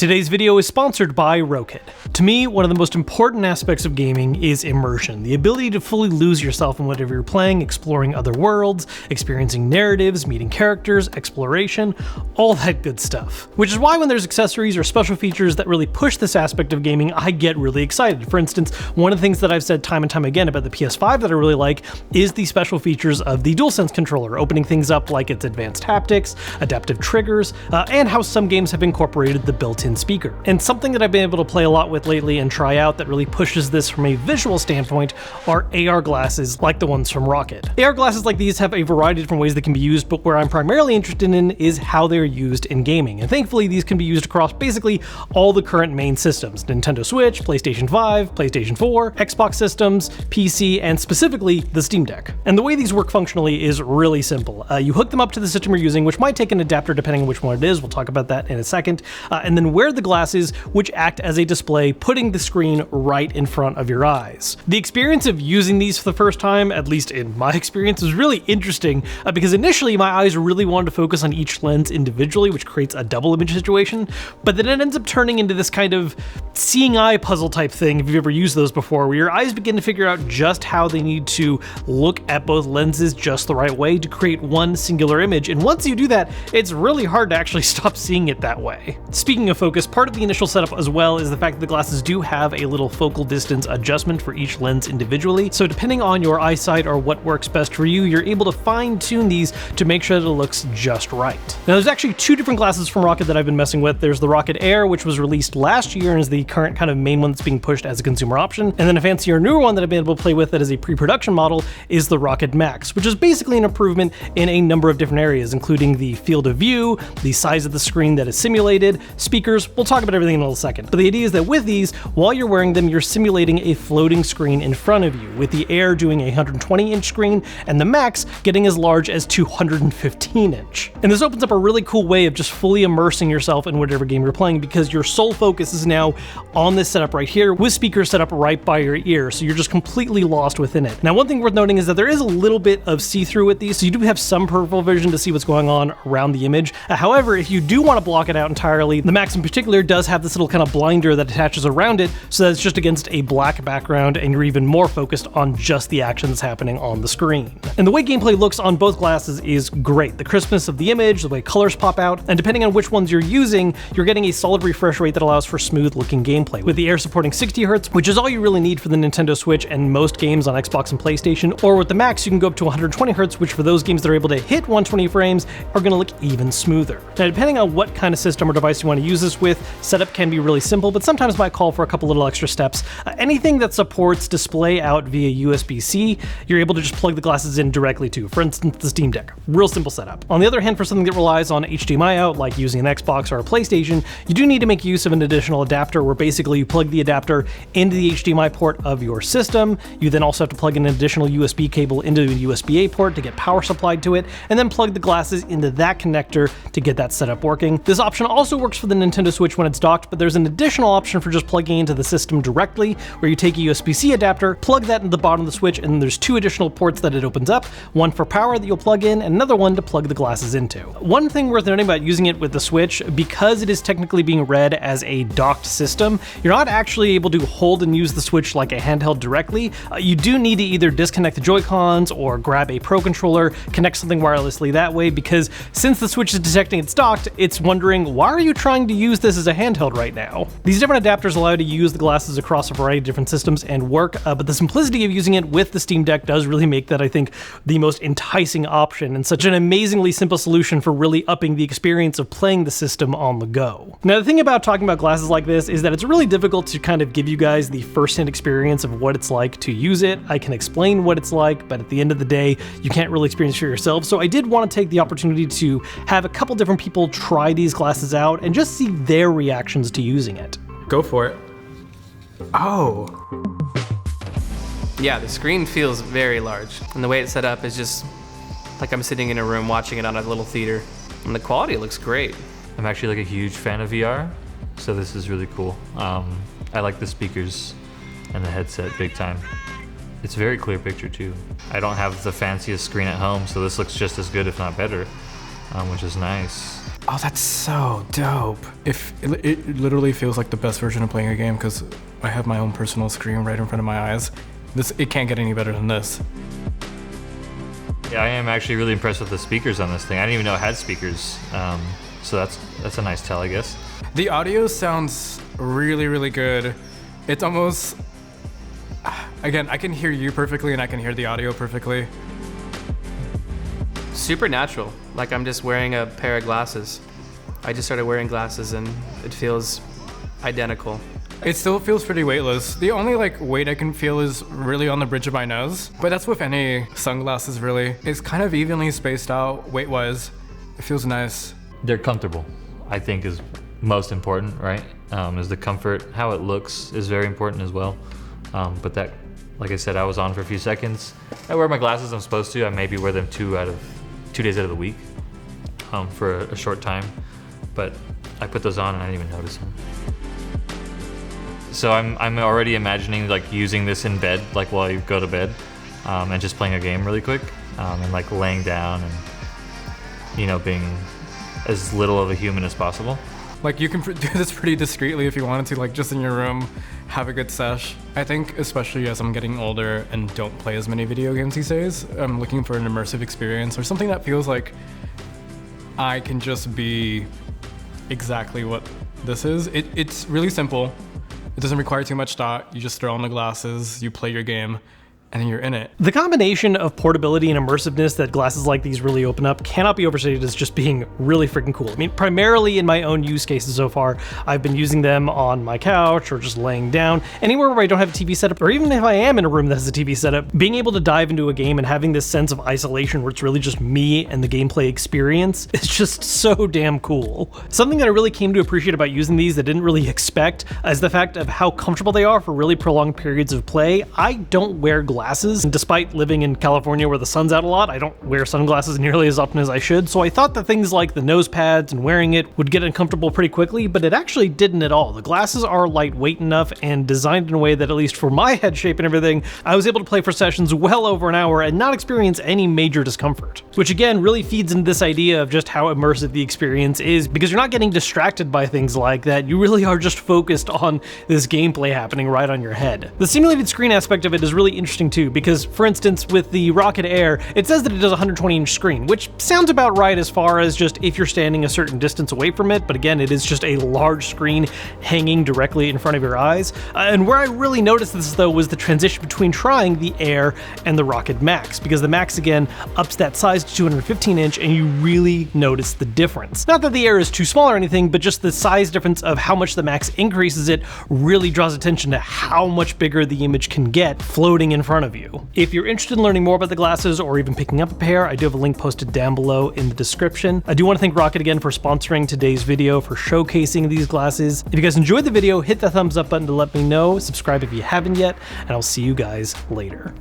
Today's video is sponsored by Rokit. To me, one of the most important aspects of gaming is immersion, the ability to fully lose yourself in whatever you're playing, exploring other worlds, experiencing narratives, meeting characters, exploration, all that good stuff. Which is why when there's accessories or special features that really push this aspect of gaming, I get really excited. For instance, one of the things that I've said time and time again about the PS5 that I really like is the special features of the DualSense controller, opening things up like its advanced haptics, adaptive triggers, and how some games have incorporated the built-in speaker. And something that I've been able to play a lot with lately and try out that really pushes this from a visual standpoint are AR glasses like the ones from Rokit. AR glasses like these have a variety of different ways they can be used, but where I'm primarily interested in is how they're used in gaming. And thankfully, these can be used across basically all the current main systems: Nintendo Switch, PlayStation 5, PlayStation 4, Xbox systems, PC, and specifically the Steam Deck. And the way these work functionally is really simple. You hook them up to the system you're using, which might take an adapter depending on which one it is. We'll talk about that in a second. And then wear the glasses, which act as a display, putting the screen right in front of your eyes. The experience of using these for the first time, at least in my experience, was really interesting because initially my eyes really wanted to focus on each lens individually, which creates a double image situation, but then it ends up turning into this kind of seeing eye puzzle type thing, if you've ever used those before, where your eyes begin to figure out just how they need to look at both lenses just the right way to create one singular image. And once you do that, it's really hard to actually stop seeing it that way. Speaking of focus, part of the initial setup as well is the fact that the glasses do have a little focal distance adjustment for each lens individually. So depending on your eyesight or what works best for you, you're able to fine tune these to make sure that it looks just right. Now there's actually two different glasses from Rokit that I've been messing with. There's the Rokit Air, which was released last year and is the current kind of main one that's being pushed as a consumer option. And then a fancier newer one that I've been able to play with that is a pre-production model is the Rokit Max, which is basically an improvement in a number of different areas, including the field of view, the size of the screen that is simulated, speakers. We'll talk about everything in a little second. But the idea is that with these, while you're wearing them, you're simulating a floating screen in front of you, with the Air doing a 120-inch screen and the Max getting as large as 215-inch. And this opens up a really cool way of just fully immersing yourself in whatever game you're playing, because your sole focus is now on this setup right here with speakers set up right by your ear, so you're just completely lost within it. Now, one thing worth noting is that there is a little bit of see-through with these, so you do have some peripheral vision to see what's going on around the image. However, if you do want to block it out entirely, the Max in particular does have this little kind of blinder that attaches around it so that it's just against a black background and you're even more focused on just the action that's happening on the screen. And the way gameplay looks on both glasses is great. The crispness of the image, the way colors pop out, and depending on which ones you're using, you're getting a solid refresh rate that allows for smooth looking gameplay, with the Air supporting 60 Hz, which is all you really need for the Nintendo Switch and most games on Xbox and PlayStation, or with the Max you can go up to 120 Hz, which for those games that are able to hit 120 frames are going to look even smoother. Now, depending on what kind of system or device you want to use this with, setup can be really simple, but sometimes might call for a couple little extra steps. Anything that supports display out via USB-C, you're able to just plug the glasses in directly to, for instance, the Steam Deck. Real simple setup. On the other hand, for something that relies on HDMI out, like using an Xbox or a PlayStation, you do need to make use of an additional adapter, where basically you plug the adapter into the HDMI port of your system. You then also have to plug in an additional USB cable into a USB-A port to get power supplied to it, and then plug the glasses into that connector to get that setup working. This option also works for the Nintendo Switch when it's docked, but there's an additional option for just plugging into the system directly, where you take a USB-C adapter, plug that into the bottom of the Switch, and there's two additional ports that it opens up, one for power that you'll plug in, and another one to plug the glasses into. One thing worth noting about using it with the Switch, because it is technically being read as a docked system, you're not actually able to hold and use the Switch like a handheld directly. You do need to either disconnect the Joy-Cons or grab a Pro controller, connect something wirelessly that way, because since the Switch is detecting it's docked, it's wondering, why are you trying to use this as a handheld right now? These different adapters allow you to use the glasses across a variety of different systems and work, but the simplicity of using it with the Steam Deck does really make that, I think, the most enticing option, and such an amazingly simple solution for really upping the experience of playing the system on the go. Now, the thing about talking about glasses like this is that it's really difficult to kind of give you guys the first-hand experience of what it's like to use it. I can explain what it's like, but at the end of the day, you can't really experience it for yourself. So I did want to take the opportunity to have a couple different people try these glasses out and just see their reactions to using it. Go for it. Oh. Yeah, the screen feels very large, and the way it's set up is just like I'm sitting in a room watching it on a little theater, and the quality looks great. I'm actually like a huge fan of VR, so this is really cool. I like the speakers and the headset big time. It's a very clear picture too. I don't have the fanciest screen at home, so this looks just as good, if not better, which is nice. Oh, that's so dope. It literally feels like the best version of playing a game because I have my own personal screen right in front of my eyes. It can't get any better than this. Yeah, I am actually really impressed with the speakers on this thing. I didn't even know it had speakers. So that's a nice tell, I guess. The audio sounds really, really good. It's almost, again, I can hear you perfectly and I can hear the audio perfectly. Super natural, like I'm just wearing a pair of glasses. I just started wearing glasses and it feels identical. It still feels pretty weightless. The only weight I can feel is really on the bridge of my nose, but that's with any sunglasses really. It's kind of evenly spaced out weight-wise. It feels nice. They're comfortable, I think is most important, right? Is the comfort. How it looks is very important as well. But that, like I said, I was on for a few seconds. I wear my glasses I'm supposed to. I maybe wear them 2 days out of the week for a short time. But I put those on and I didn't even notice them. So I'm already imagining using this in bed, while you go to bed, and just playing a game really quick, and laying down and, being as little of a human as possible. You can do this pretty discreetly if you wanted to, just in your room, have a good sesh. I think especially as I'm getting older and don't play as many video games these days, I'm looking for an immersive experience or something that feels like I can just be exactly what this is. It's really simple. It doesn't require too much thought. You just throw on the glasses, you play your game, and then you're in it. The combination of portability and immersiveness that glasses like these really open up cannot be overstated as just being really freaking cool. I mean, primarily in my own use cases so far, I've been using them on my couch or just laying down, anywhere where I don't have a TV setup, or even if I am in a room that has a TV setup, being able to dive into a game and having this sense of isolation where it's really just me and the gameplay experience is just so damn cool. Something that I really came to appreciate about using these that I didn't really expect is the fact of how comfortable they are for really prolonged periods of play. I don't wear glasses. And despite living in California where the sun's out a lot, I don't wear sunglasses nearly as often as I should, so I thought that things like the nose pads and wearing it would get uncomfortable pretty quickly, but it actually didn't at all. The glasses are lightweight enough and designed in a way that, at least for my head shape and everything, I was able to play for sessions well over an hour and not experience any major discomfort. Which again really feeds into this idea of just how immersive the experience is, because you're not getting distracted by things like that. You really are just focused on this gameplay happening right on your head. The simulated screen aspect of it is really interesting too, because for instance with the Rocket Air, it says that it does a 120-inch screen, which sounds about right as far as just if you're standing a certain distance away from it, but again, it is just a large screen hanging directly in front of your eyes. And where I really noticed this though was the transition between trying the Air and the Rocket Max, because the Max again ups that size to 215-inch and you really notice the difference. Not that the Air is too small or anything, but just the size difference of how much the Max increases it really draws attention to how much bigger the image can get floating in front of you. If you're interested in learning more about the glasses or even picking up a pair, I do have a link posted down below in the description. I do want to thank Rocket again for sponsoring today's video, for showcasing these glasses. If you guys enjoyed the video, hit the thumbs up button to let me know, subscribe if you haven't yet, and I'll see you guys later.